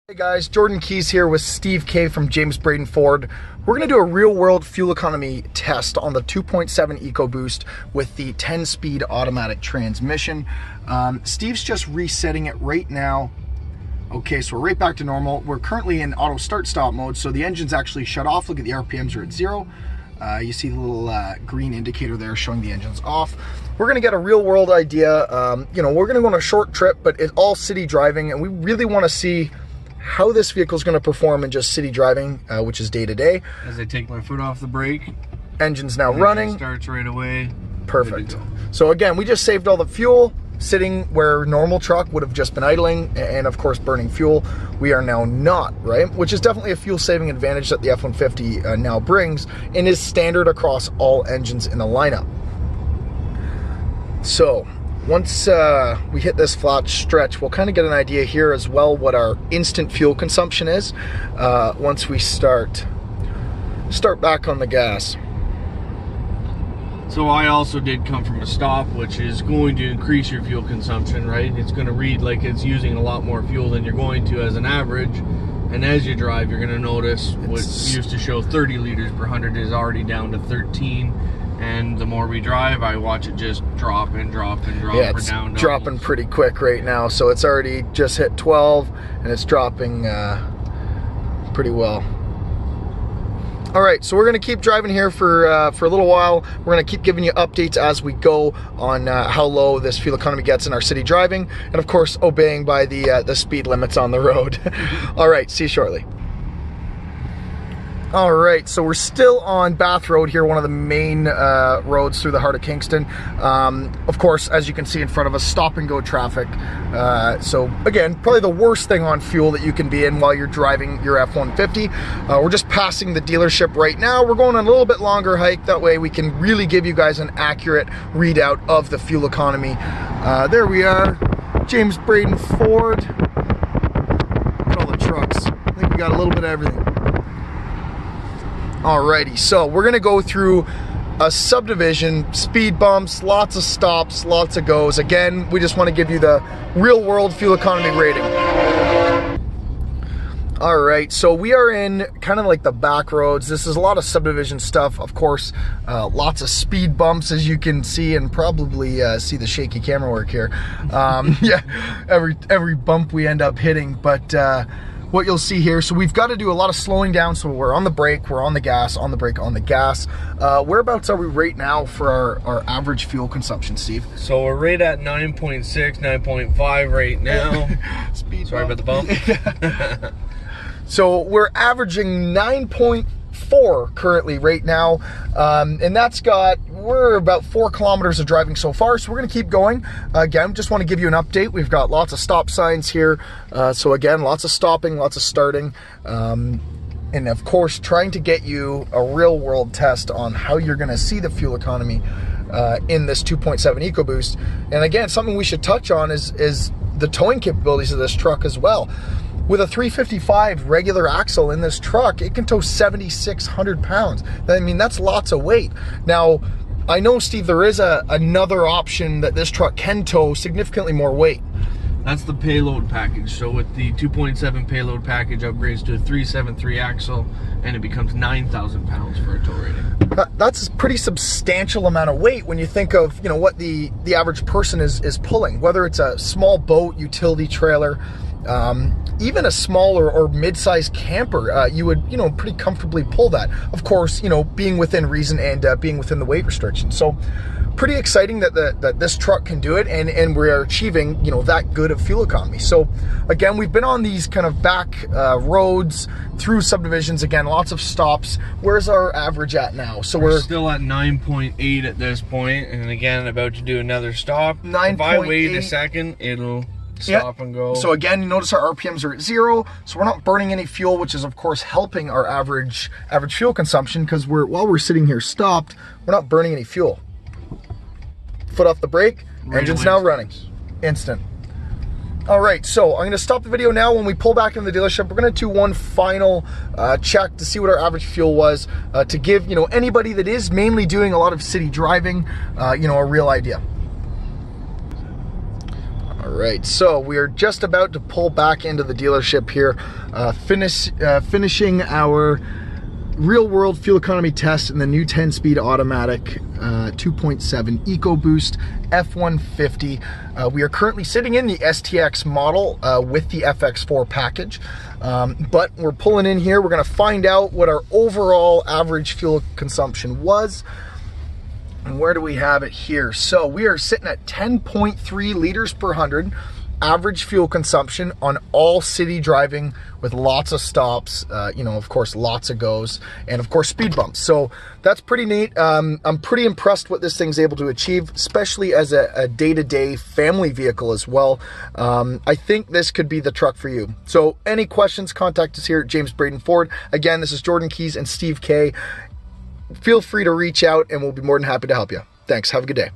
Hey guys, Jordan Keys here with Steve K from James Braden Ford. We're going to do a real-world fuel economy test on the 2.7 EcoBoost with the 10-speed automatic transmission. Steve's just resetting it right now. Okay, so we're right back to normal. We're currently in auto start-stop mode, so the engine's actually shut off. Look at the RPMs are at 0. You see the little green indicator there showing the engine's off. We're going to get a real-world idea. We're going to go on a short trip, but it's all city driving, and we really want to see how this vehicle is going to perform in just city driving, which is day to day. As I take my foot off the brake, engine's now running. Starts right away. Perfect. So again, we just saved all the fuel, sitting where normal truck would have just been idling and of course burning fuel. We are now not, right? Which is definitely a fuel saving advantage that the F-150 now brings and is standard across all engines in the lineup. So once we hit this flat stretch, we'll kind of get an idea here as well what our instant fuel consumption is once we start back on the gas. So I also did come from a stop, which is going to increase your fuel consumption, right? It's going to read like it's using a lot more fuel than you're going to as an average. And as you drive, you're going to notice what used to show 30 liters per 100 is already down to 13. And the more we drive, I watch it just drop and drop and drop. Yeah, it's dropping pretty quick right now. So it's already just hit 12 and it's dropping pretty well. All right, so we're gonna keep driving here for a little while. We're gonna keep giving you updates as we go on how low this fuel economy gets in our city driving, and of course, obeying by the speed limits on the road. All right, see you shortly. All right, so we're still on Bath Road here, one of the main roads through the heart of Kingston. Of course, as you can see in front of us, stop and go traffic. So again, probably the worst thing on fuel that you can be in while you're driving your F-150. We're just passing the dealership right now. We're going on a little bit longer hike. That way we can really give you guys an accurate readout of the fuel economy. There we are, James Braden Ford. Look at all the trucks. I think we got a little bit of everything. Alrighty, so we're gonna go through a subdivision, speed bumps, lots of stops, lots of goes. Again, we just want to give you the real world fuel economy rating. Alright, so we are in kind of like the back roads. This is a lot of subdivision stuff, of course, lots of speed bumps as you can see, and probably see the shaky camera work here. Yeah, every bump we end up hitting, but what you'll see here, so we've got to do a lot of slowing down. So we're on the brake, we're on the gas, on the brake, on the gas. Whereabouts are we right now for our average fuel consumption, Steve? So we're right at 9.6, 9.5 right now. Sorry about the bump. So we're averaging 9.4 currently right now, and we're about 4 kilometers of driving so far, so we're going to keep going. Again, just want to give you an update. We've got lots of stop signs here, so again, lots of stopping, lots of starting, and of course trying to get you a real world test on how you're going to see the fuel economy in this 2.7 EcoBoost. And again, something we should touch on is the towing capabilities of this truck as well. With a 355 regular axle in this truck, it can tow 7,600 pounds. I mean, that's lots of weight. Now, I know, Steve, there is another option that this truck can tow significantly more weight. That's the Payload Package. So with the 2.7 Payload Package, upgrades to a 373 axle, and it becomes 9,000 pounds for a tow rating. That's a pretty substantial amount of weight when you think of what the average person is pulling, whether it's a small boat, utility trailer, even a smaller or mid-sized camper, you would, pretty comfortably pull that. Of course, being within reason and being within the weight restrictions. So pretty exciting that this truck can do it, and we're achieving, that good of fuel economy. So again, we've been on these kind of back roads through subdivisions, again, lots of stops. Where's our average at now? So we're still at 9.8 at this point, and again, about to do another stop. 9.8. If I wait a second, it'll stop and go. So again, you notice our RPMs are at 0, so we're not burning any fuel, which is of course helping our average fuel consumption, because while we're sitting here stopped, we're not burning any fuel. Foot off the brake, engine's now running. Instant. All right, so I'm gonna stop the video now. When we pull back into the dealership, we're gonna do one final check to see what our average fuel was, to give anybody that is mainly doing a lot of city driving, a real idea. All right, so we are just about to pull back into the dealership here, finishing our real-world fuel economy test in the new 10-speed automatic 2.7 EcoBoost F-150. We are currently sitting in the STX model with the FX4 package, but we're pulling in here. We're going to find out what our overall average fuel consumption was. And where do we have it here? So we are sitting at 10.3 liters per 100 average fuel consumption on all city driving with lots of stops, you know, of course, lots of goes, and of course, speed bumps. So that's pretty neat. I'm pretty impressed what this thing's able to achieve, especially as a day-to-day family vehicle as well. I think this could be the truck for you. So any questions, contact us here at James Braden Ford. Again, this is Jordan Keys and Steve K. Feel free to reach out and we'll be more than happy to help you. Thanks. Have a good day.